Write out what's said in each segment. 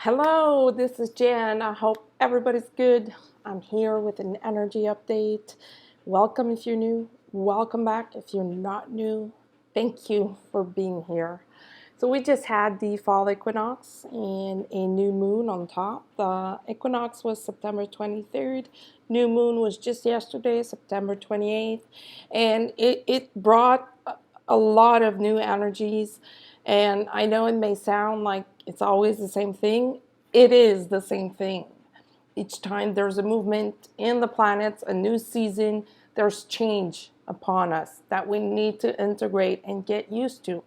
Hello, this is Jan. I hope everybody's good. I'm here with an energy update. Welcome if you're new. Welcome back if you're not new. Thank you for being here. So we just had the fall equinox and a new moon on top. The equinox was September 23rd. New moon was just yesterday, September 28th. And it brought a lot of new energies. And I know it may sound like it's always the same thing. It is the same thing. Each time there's a movement in the planets, a new season, there's change upon us that we need to integrate and get used to.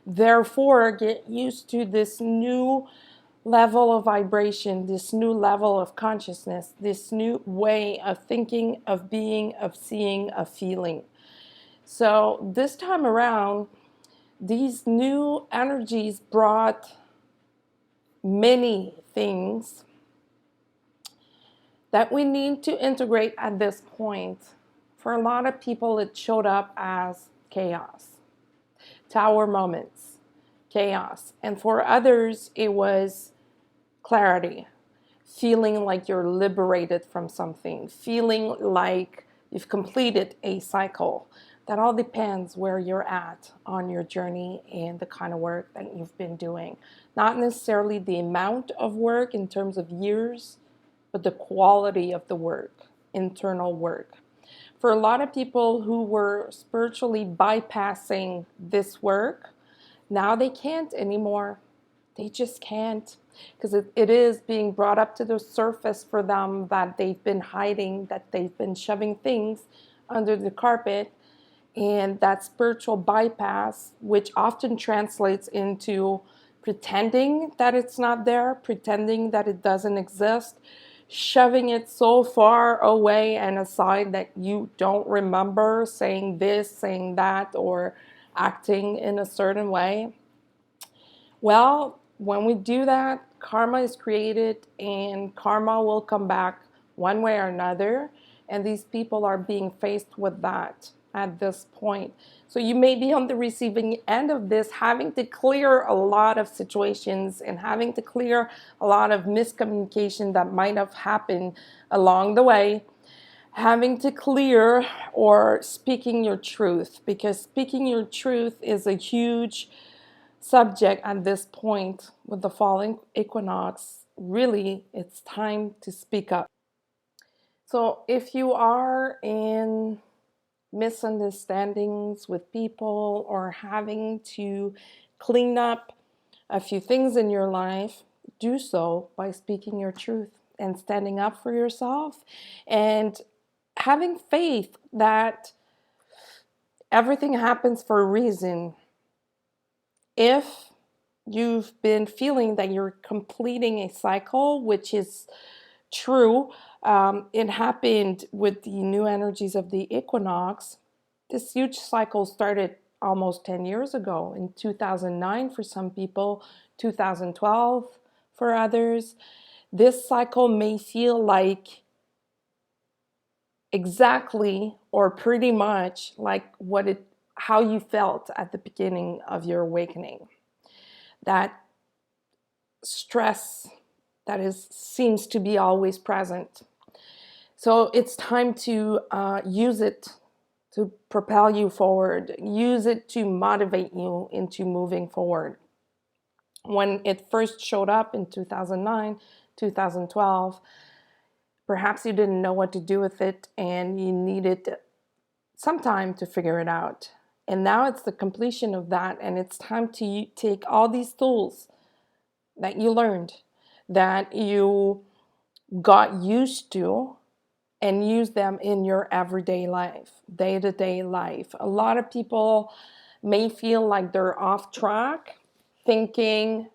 Therefore, get used to this new level of vibration, this new level of consciousness, this new way of thinking, of being, of seeing, of feeling. So this time around, these new energies brought many things that we need to integrate at this point. For a lot of people, it showed up as chaos, tower moments, chaos. And for others, it was clarity, feeling like you're liberated from something, feeling like you've completed a cycle. That all depends where you're at on your journey and the kind of work that you've been doing. Not necessarily the amount of work in terms of years, but the quality of the work, internal work. For a lot of people who were spiritually bypassing this work, now they can't anymore. They just can't, because it is being brought up to the surface for them that they've been hiding, that they've been shoving things under the carpet. And that spiritual bypass, which often translates into pretending that it's not there, pretending that it doesn't exist, shoving it so far away and aside that you don't remember saying this, saying that, or acting in a certain way. Well, when we do that, karma is created and karma will come back one way or another. And these people are being faced with that at this point. So you may be on the receiving end of this, having to clear a lot of situations and having to clear a lot of miscommunication that might have happened along the way. Having to clear or speaking your truth, because speaking your truth is a huge subject at this point with the falling equinox. Really, it's time to speak up. So if you are in misunderstandings with people or having to clean up a few things in your life, do so by speaking your truth and standing up for yourself and having faith that everything happens for a reason. If you've been feeling that you're completing a cycle, which is true, it happened with the new energies of the equinox. This huge cycle started almost 10 years ago, in 2009 for some people, 2012 for others. This cycle may feel like exactly or pretty much like how you felt at the beginning of your awakening. That stress that seems to be always present. So it's time to use it to propel you forward. Use it to motivate you into moving forward. When it first showed up in 2009, 2012, perhaps you didn't know what to do with it and you needed some time to figure it out. And now it's the completion of that, and it's time to take all these tools that you learned, that you got used to, and use them in your everyday life, day-to-day life. A lot of people may feel like they're off track, thinking,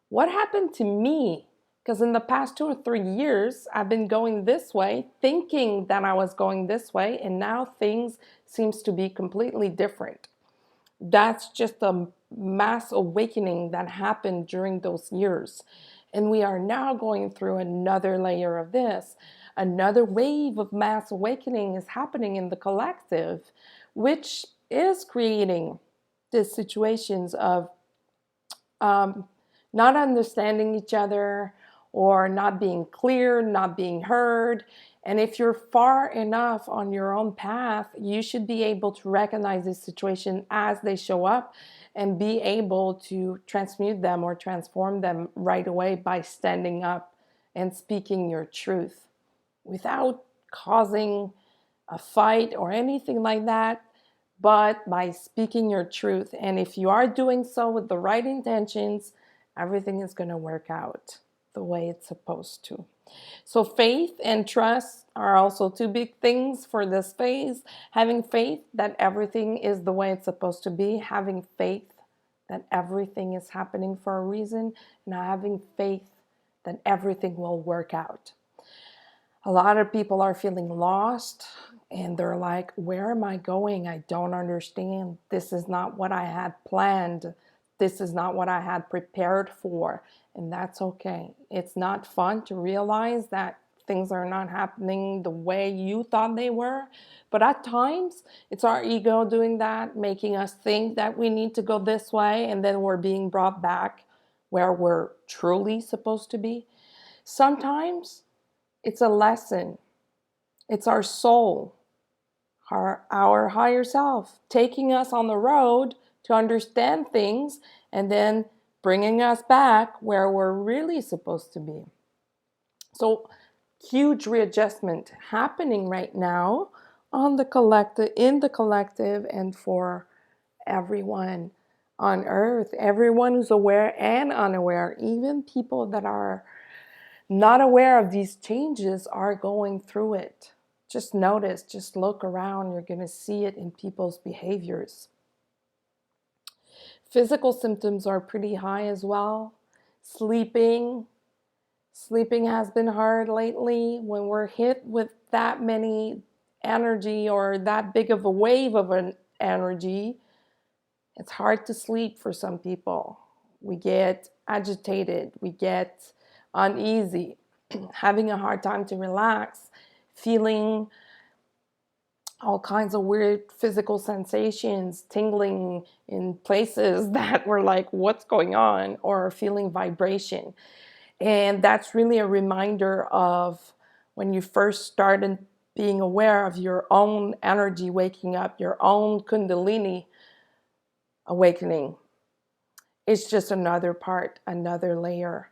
what happened to me? Because in the past 2 or 3 years, I've been going this way, thinking that I was going this way, and now things seems to be completely different. That's just a mass awakening that happened during those years. And we are now going through another layer of this. Another wave of mass awakening is happening in the collective, which is creating these situations of not understanding each other, or not being clear, not being heard. And if you're far enough on your own path, you should be able to recognize this situation as they show up and be able to transmute them or transform them right away by standing up and speaking your truth without causing a fight or anything like that, but by speaking your truth. And if you are doing so with the right intentions, everything is going to work out the way it's supposed to. So faith and trust are also two big things for this phase. Having faith that everything is the way it's supposed to be, having faith that everything is happening for a reason, and having faith that everything will work out. A lot of people are feeling lost and they're like, where am I going? I don't understand. This is not what I had planned. This is not what I had prepared for. And that's okay. It's not fun to realize that things are not happening the way you thought they were. But at times, it's our ego doing that, making us think that we need to go this way, and then we're being brought back where we're truly supposed to be. Sometimes it's a lesson. It's our soul, our higher self, taking us on the road to understand things and then bringing us back where we're really supposed to be. So, huge readjustment happening right now on the collective, in the collective, and for everyone on earth, everyone who's aware and unaware, even people that are not aware of these changes are going through it. Just notice, just look around, you're going to see it in people's behaviors. Physical symptoms are pretty high as well. Sleeping has been hard lately. When we're hit with that many energy or that big of a wave of an energy, it's hard to sleep for some people. We get agitated, we get uneasy, having a hard time to relax, feeling all kinds of weird physical sensations, tingling in places that were like, what's going on? Or feeling vibration. And that's really a reminder of when you first started being aware of your own energy waking up, your own Kundalini awakening. It's just another part, another layer.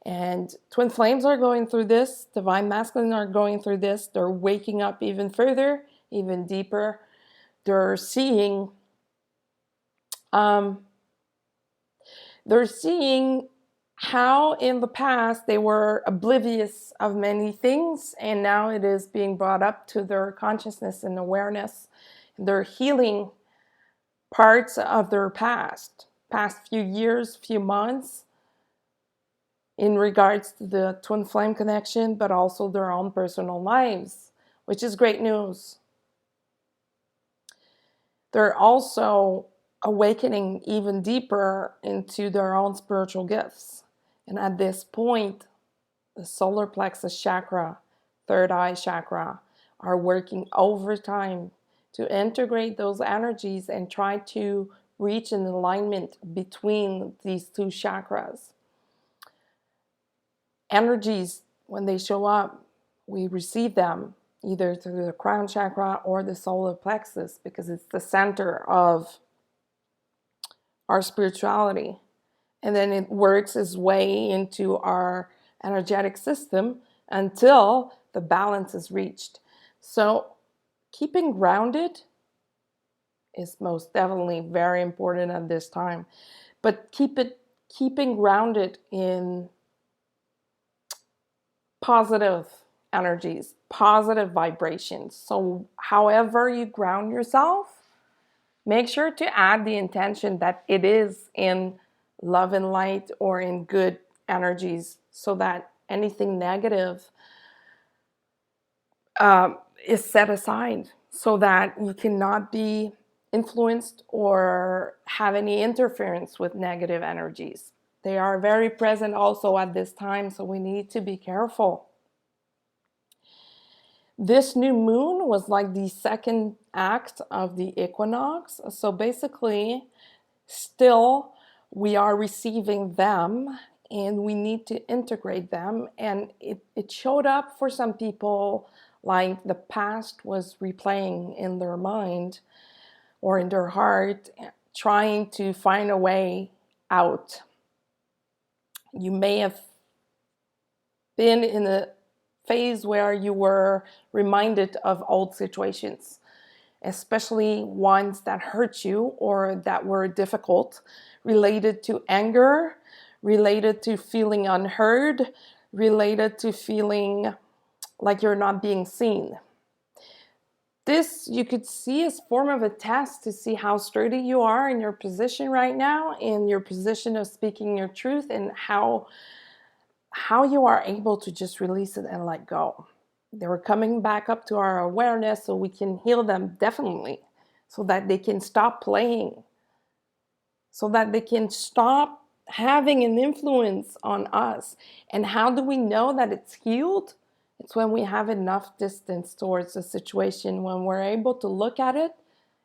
And twin flames are going through this. Divine masculine are going through this. They're waking up even further, even deeper. They're seeing how in the past they were oblivious of many things, and now it is being brought up to their consciousness and awareness. They're healing parts of their past few years, few months, in regards to the twin flame connection, but also their own personal lives, which is great news. They're also awakening even deeper into their own spiritual gifts. And at this point, the solar plexus chakra, third eye chakra, are working overtime to integrate those energies and try to reach an alignment between these two chakras. Energies, when they show up, we receive them either through the crown chakra or the solar plexus, because it's the center of our spirituality. And then it works its way into our energetic system until the balance is reached. So keeping grounded is most definitely very important at this time. But keeping grounded in positive energies, positive vibrations. So however you ground yourself, make sure to add the intention that it is in love and light or in good energies, so that anything negative is set aside, so that you cannot be influenced or have any interference with negative energies. They are very present also at this time, so we need to be careful. This new moon was like the second act of the equinox. So basically, still we are receiving them and we need to integrate them. And it showed up for some people like the past was replaying in their mind or in their heart, trying to find a way out. You may have been in a phase where you were reminded of old situations, especially ones that hurt you or that were difficult, related to anger, related to feeling unheard, related to feeling like you're not being seen. This you could see as form of a test to see how sturdy you are in your position right now, in your position of speaking your truth, and how you are able to just release it and let go. They were coming back up to our awareness so we can heal them, definitely, so that they can stop playing, so that they can stop having an influence on us. And how do we know that it's healed? It's when we have enough distance towards the situation, when we're able to look at it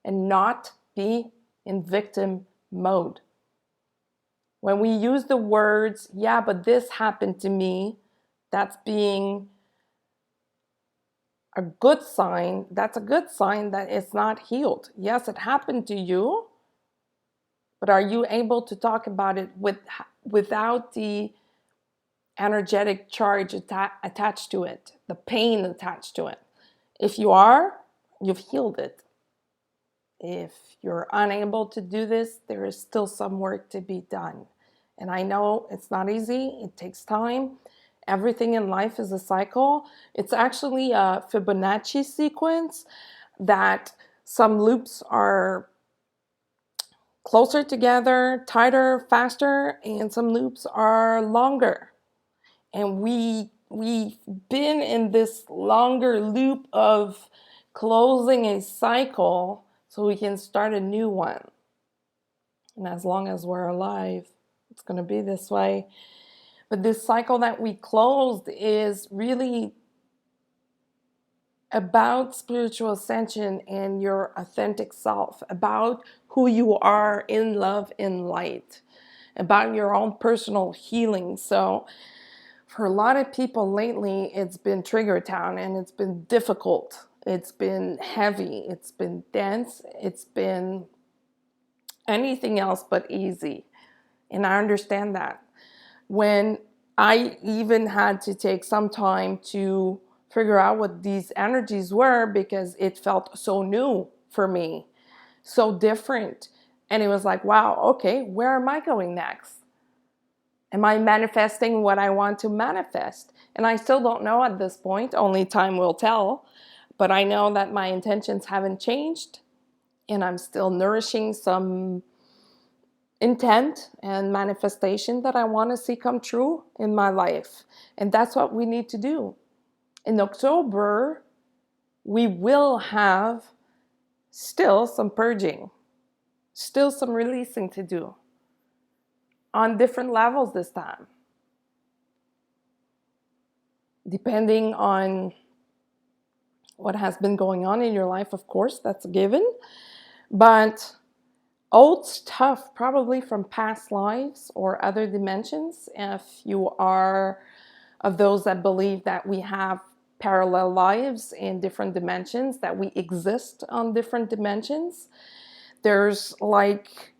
and not be in victim mode. When we use the words, yeah, but this happened to me, that's being a good sign. That's a good sign that it's not healed. Yes, it happened to you, but are you able to talk about it without the energetic charge attached to it, the pain attached to it? If you are, you've healed it. If you're unable to do this, there is still some work to be done. And I know it's not easy, it takes time. Everything in life is a cycle. It's actually a Fibonacci sequence that some loops are closer together, tighter, faster, and some loops are longer. And we've been in this longer loop of closing a cycle so we can start a new one. And as long as we're alive, it's going to be this way. But this cycle that we closed is really about spiritual ascension and your authentic self, about who you are in love, in light, about your own personal healing. So for a lot of people lately, it's been trigger town and it's been difficult. It's been heavy. It's been dense. It's been anything else but easy. And I understand that. When I even had to take some time to figure out what these energies were, because it felt so new for me, so different. And it was like, wow, okay, where am I going next? Am I manifesting what I want to manifest? And I still don't know at this point, only time will tell. But I know that my intentions haven't changed, and I'm still nourishing some intent and manifestation that I want to see come true in my life. And that's what we need to do. In October, we will have still some purging, still some releasing to do on different levels this time, depending on what has been going on in your life. Of course, that's a given. But old stuff, probably from past lives or other dimensions, if you are of those that believe that we have parallel lives in different dimensions, that we exist on different dimensions. There's like,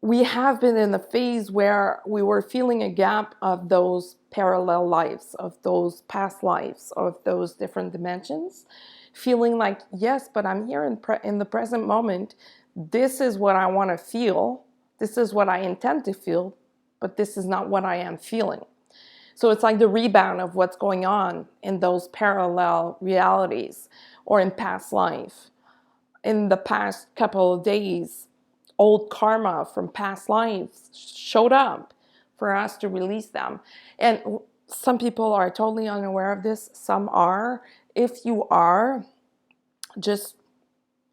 we have been in a phase where we were feeling a gap of those parallel lives, of those past lives, of those different dimensions, feeling like, yes, but I'm here in the present moment. This is what I want to feel. This is what I intend to feel, but this is not what I am feeling. So it's like the rebound of what's going on in those parallel realities or in past life. In the past couple of days, old karma from past lives showed up for us to release them. And some people are totally unaware of this. Some are. If you are, just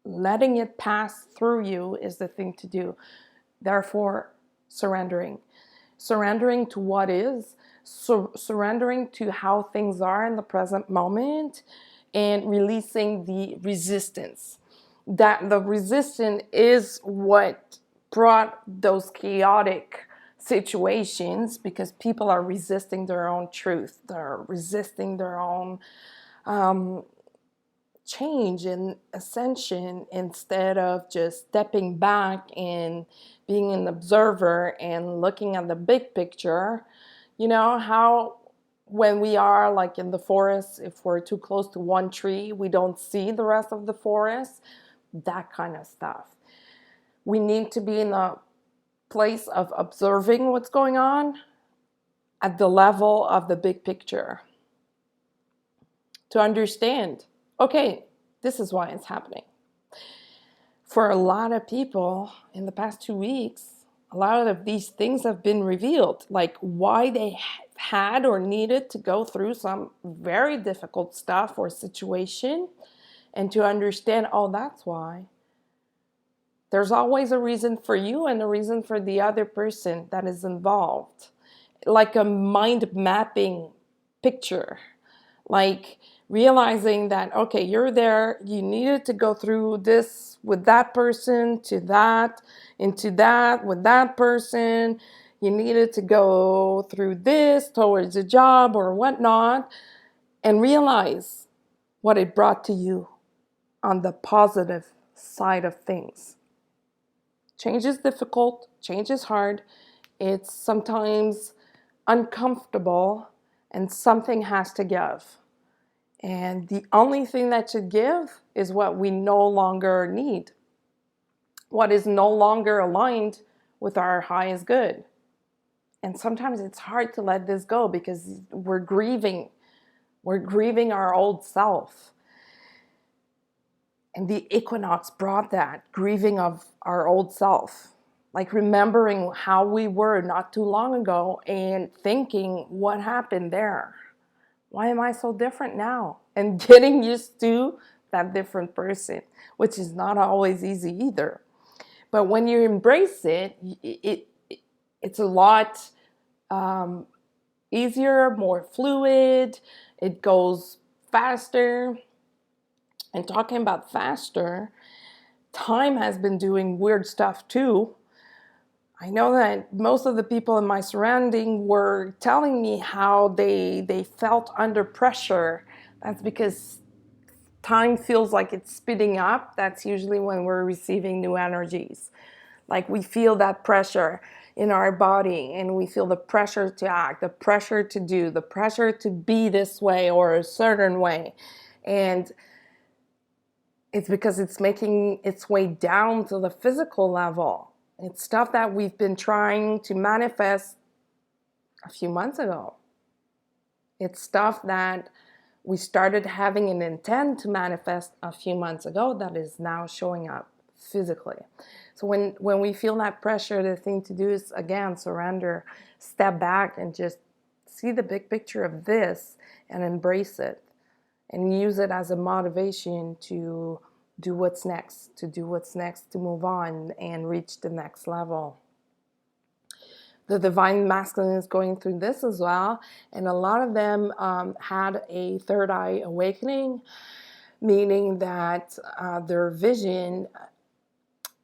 letting it pass through you is the thing to do. Therefore, surrendering to what is, surrendering to how things are in the present moment, and releasing the resistance. That the resistance is what brought those chaotic situations because people are resisting their own truth. They're resisting their own change and ascension instead of just stepping back and being an observer and looking at the big picture. You know how when we are like in the forest, if we're too close to one tree, we don't see the rest of the forest, that kind of stuff. We need to be in a place of observing what's going on at the level of the big picture to understand, okay, this is why it's happening. For a lot of people in the past 2 weeks, a lot of these things have been revealed, like why they had or needed to go through some very difficult stuff or situation, and to understand, oh, that's why. There's always a reason for you and a reason for the other person that is involved. Like a mind mapping picture, like realizing that, okay, you're there, you needed to go through this with that person, to that, into that with that person, you needed to go through this towards a job or whatnot, and realize what it brought to you on the positive side of things. Change is difficult, change is hard, it's sometimes uncomfortable, and something has to give. And the only thing that should give is what we no longer need. What is no longer aligned with our highest good. And sometimes it's hard to let this go because we're grieving. We're grieving our old self. And the equinox brought that grieving of our old self. Like remembering how we were not too long ago and thinking, what happened there? Why am I so different now? And getting used to that different person, which is not always easy either. But when you embrace it, it's a lot easier, more fluid. It goes faster. And talking about faster, time has been doing weird stuff too. I know that most of the people in my surrounding were telling me how they felt under pressure. That's because time feels like it's speeding up. That's usually when we're receiving new energies. Like we feel that pressure in our body and we feel the pressure to act, the pressure to do, the pressure to be this way or a certain way. And it's because it's making its way down to the physical level. It's stuff that we've been trying to manifest a few months ago. It's stuff that we started having an intent to manifest a few months ago that is now showing up physically. So when we feel that pressure, the thing to do is, again, surrender, step back and just see the big picture of this and embrace it and use it as a motivation to do what's next, to move on and reach the next level. The divine masculine is going through this as well, and a lot of them had a third eye awakening, meaning that their vision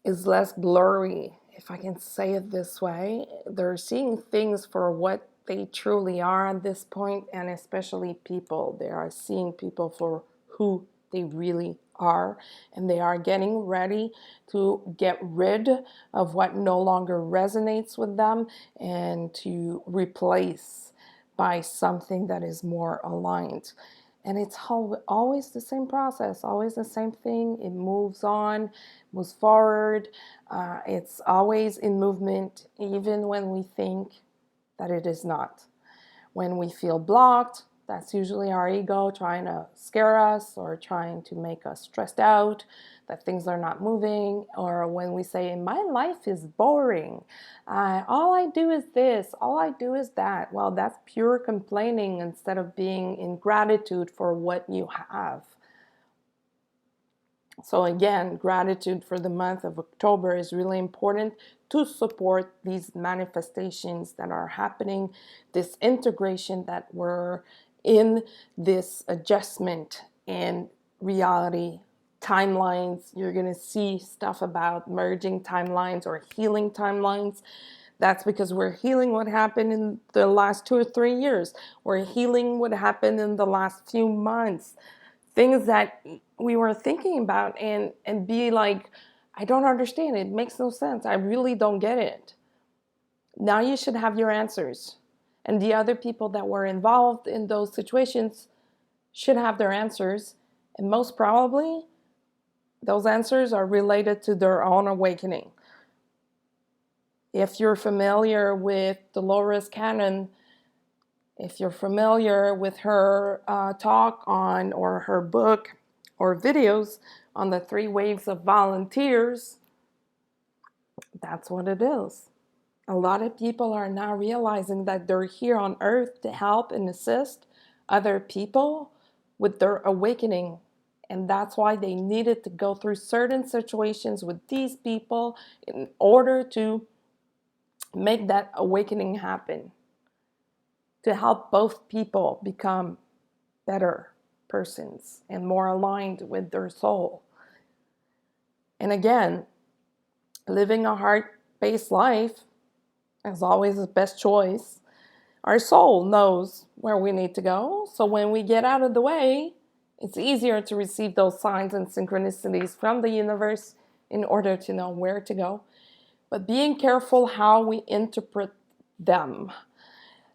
is less blurry, if I can say it this way. They're seeing things for what they truly are at this point, and especially people. They are seeing people for who they really are, and they are getting ready to get rid of what no longer resonates with them and to replace by something that is more aligned. And it's always the same process, always the same thing. It moves on, moves forward. It's always in movement, even when we think that it is not. When we feel blocked, that's usually our ego trying to scare us or trying to make us stressed out that things are not moving. Or when we say, my life is boring. All I do is this. All I do is that. Well, that's pure complaining instead of being in gratitude for what you have. So again, gratitude for the month of October is really important to support these manifestations that are happening, this integration that we're in, this adjustment in reality timelines. You're going to see stuff about merging timelines or healing timelines. That's because we're healing what happened in the last 2 or 3 years. We're healing what happened in the last few months. Things that we were thinking about and be like, I don't understand. It makes no sense. I really don't get it. Now you should have your answers. And the other people that were involved in those situations should have their answers. And most probably, those answers are related to their own awakening. If you're familiar with Dolores Cannon, if you're familiar with her talk on, or her book or videos on the 3 waves of volunteers, that's what it is. A lot of people are now realizing that they're here on earth to help and assist other people with their awakening. And that's why they needed to go through certain situations with these people in order to make that awakening happen, to help both people become better persons and more aligned with their soul. And again, living a heart-based life is always the best choice. Our soul knows where we need to go, so when we get out of the way, it's easier to receive those signs and synchronicities from the universe in order to know where to go. But being careful how we interpret them.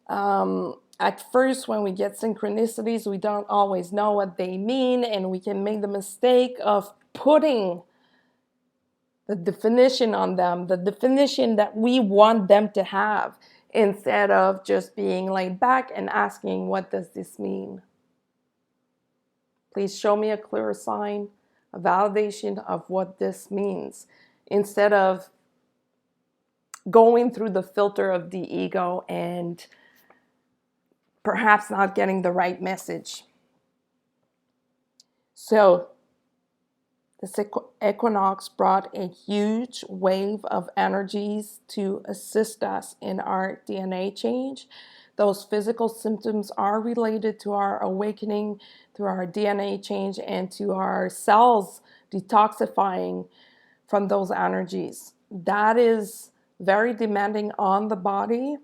At first, when we get synchronicities, we don't always know what they mean, and we can make the mistake of putting the definition on them, the definition that we want them to have, instead of just being laid back and asking, what does this mean? Please show me a clear sign, a validation of what this means, instead of going through the filter of the ego and perhaps not getting the right message. So, the Sikh Equinox brought a huge wave of energies to assist us in our DNA change. Those physical symptoms are related to our awakening, to our DNA change, and to our cells detoxifying from those energies. That is very demanding on the body.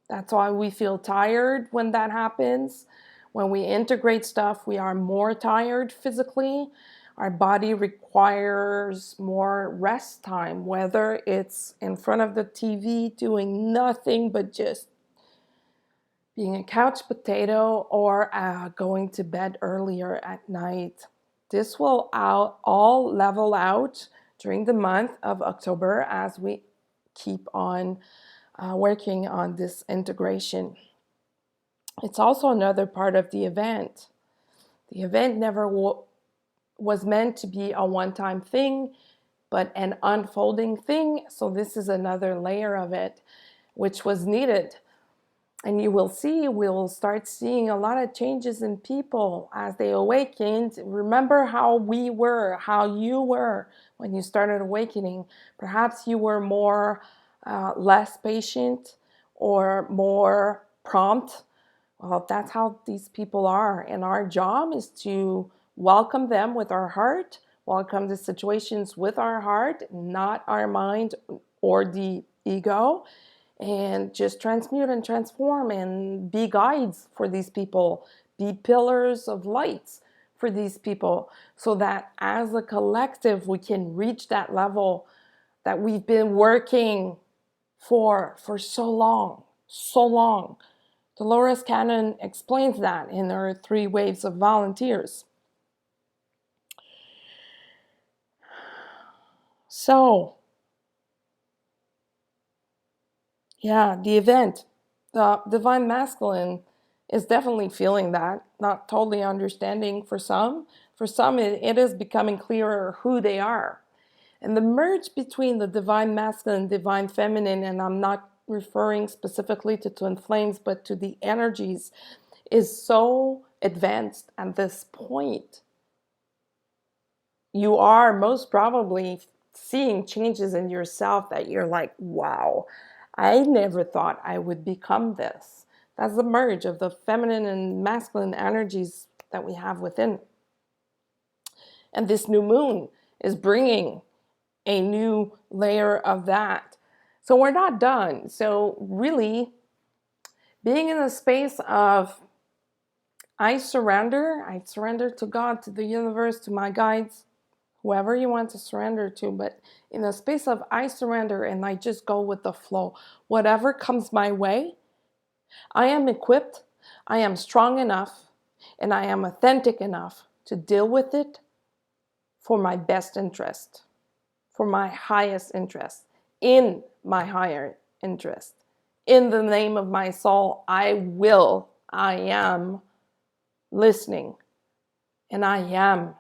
That's why we feel tired when that happens. When we integrate stuff, we are more tired physically. Our body requires more rest time, whether it's in front of the TV doing nothing but just being a couch potato, or going to bed earlier at night. This will all level out during the month of October as we keep on working on this integration. It's also another part of the event. The event never was meant to be a one-time thing, but an unfolding thing. So this is another layer of it, which was needed. And you will see, we'll start seeing a lot of changes in people as they awakened. Remember how we were, how you were when you started awakening. Perhaps you were more less patient or more prompt. Well, that's how these people are. And our job is to welcome them with our heart, welcome the situations with our heart, not our mind or the ego, and just transmute and transform and be guides for these people, be pillars of lights for these people, so that as a collective we can reach that level that we've been working for so long, so long. Dolores Cannon explains that in her 3 waves of volunteers. So, yeah, the event, the Divine Masculine is definitely feeling that, not totally understanding for some. For some, it is becoming clearer who they are. And the merge between the Divine Masculine and Divine Feminine, and I'm not referring specifically to Twinflames, but to the energies, is so advanced at this point. You are most probably seeing changes in yourself that you're like, wow, I never thought I would become this. That's the merge of the feminine and masculine energies that we have within. And this new moon is bringing a new layer of that. So we're not done. So really, being in a space of I surrender to God, to the universe, to my guides, whoever you want to surrender to, but in a space of I surrender and I just go with the flow. Whatever comes my way, I am equipped, I am strong enough, and I am authentic enough to deal with it for my best interest, for my highest interest, in my higher interest. In the name of my soul, I am listening, and I am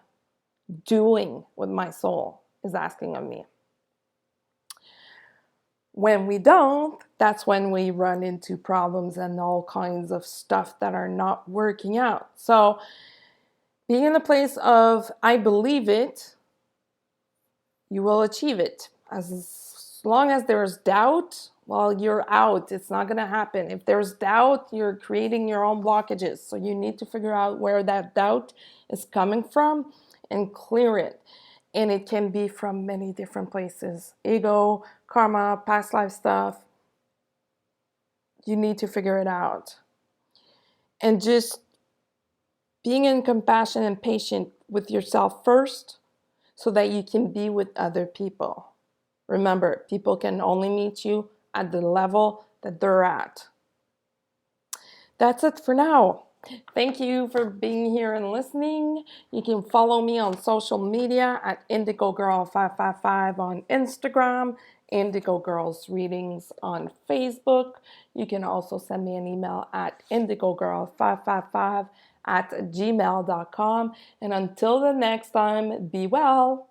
doing what my soul is asking of me. When we don't, that's when we run into problems and all kinds of stuff that are not working out. So being in the place of I believe it, you will achieve it. As long as there's doubt, well, you're out. It's not going to happen. If there's doubt, you're creating your own blockages. So you need to figure out where that doubt is coming from and clear it. And it can be from many different places. Ego, karma, past life stuff. You need to figure it out. And just being in compassion and patient with yourself first so that you can be with other people. Remember, people can only meet you at the level that they're at. That's it for now. Thank you for being here and listening. You can follow me on social media at IndigoGirl555 on Instagram, Indigo Girls Readings on Facebook. You can also send me an email at indigogirl555 at gmail.com. And until the next time, be well.